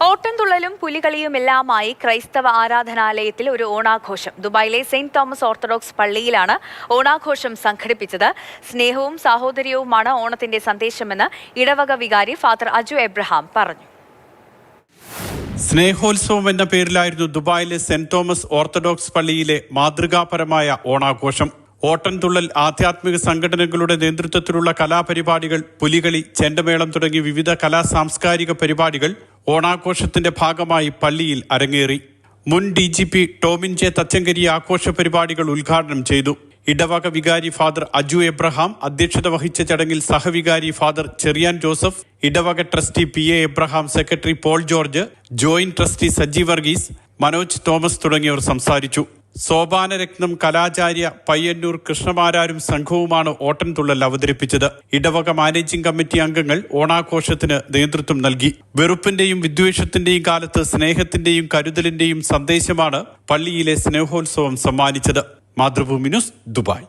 ഓട്ടംതുള്ളലും പുലികളിയുമെല്ലാമായി ക്രൈസ്തവ ആരാധനാലയത്തിൽ ഒരു ഓണാഘോഷം. ദുബായിലെ സെന്റ് തോമസ് ഓർത്തഡോക്സ് പള്ളിയിലാണ് ഓണാഘോഷം സംഘടിപ്പിച്ചത്. സ്നേഹവും സാഹോദര്യവുമാണ് ഓണത്തിന്റെ സന്ദേശമെന്ന് ഇടവക വികാരി ഫാദർ അജു എബ്രഹാം പറഞ്ഞു. സ്നേഹോത്സവം എന്ന പേരിലായിരുന്നു ദുബായിലെ സെന്റ് തോമസ് ഓർത്തഡോക്സ് പള്ളിയിലെ മാതൃകാപരമായ ഓണാഘോഷം. ഓട്ടംതുള്ളൽ, ആധ്യാത്മിക സംഘടനകളുടെ നേതൃത്വത്തിലുള്ള കലാപരിപാടികൾ, പുലികളി, ചെണ്ടമേളം തുടങ്ങി വിവിധ സാംസ്കാരിക പരിപാടികൾ ഓണാഘോഷത്തിന്റെ ഭാഗമായി പള്ളിയിൽ അരങ്ങേറി. മുൻ DGP ടോമിൻ ജെ തച്ചങ്കരി ആഘോഷ പരിപാടികൾ ഉദ്ഘാടനം ചെയ്തു. ഇടവക വികാരി ഫാദർ അജു എബ്രഹാം അധ്യക്ഷത വഹിച്ച ചടങ്ങിൽ സഹവികാരി ഫാദർ ചെറിയാൻ ജോസഫ്, ഇടവക trustee PA Abraham, secretary Paul George, joint trustee Saji Varghese, Manoj Thomas തുടങ്ങിയവർ സംസാരിച്ചു. സോപാനരത്നം കലാചാര്യ പയ്യന്നൂർ കൃഷ്ണമാരാരും സംഘവുമാണ് ഓട്ടംതുള്ളൽ അവതരിപ്പിച്ചത്. ഇടവക മാനേജിംഗ് കമ്മിറ്റി അംഗങ്ങൾ ഓണാഘോഷത്തിന് നേതൃത്വം നൽകി. വെറുപ്പിന്റെയും വിദ്വേഷത്തിന്റെയും കാലത്ത് സ്നേഹത്തിന്റെയും കരുതലിന്റെയും സന്ദേശമാണ് പള്ളിയിലെ സ്നേഹോത്സവം സമ്മാനിച്ചത്. Mathrubhumi news, Dubai.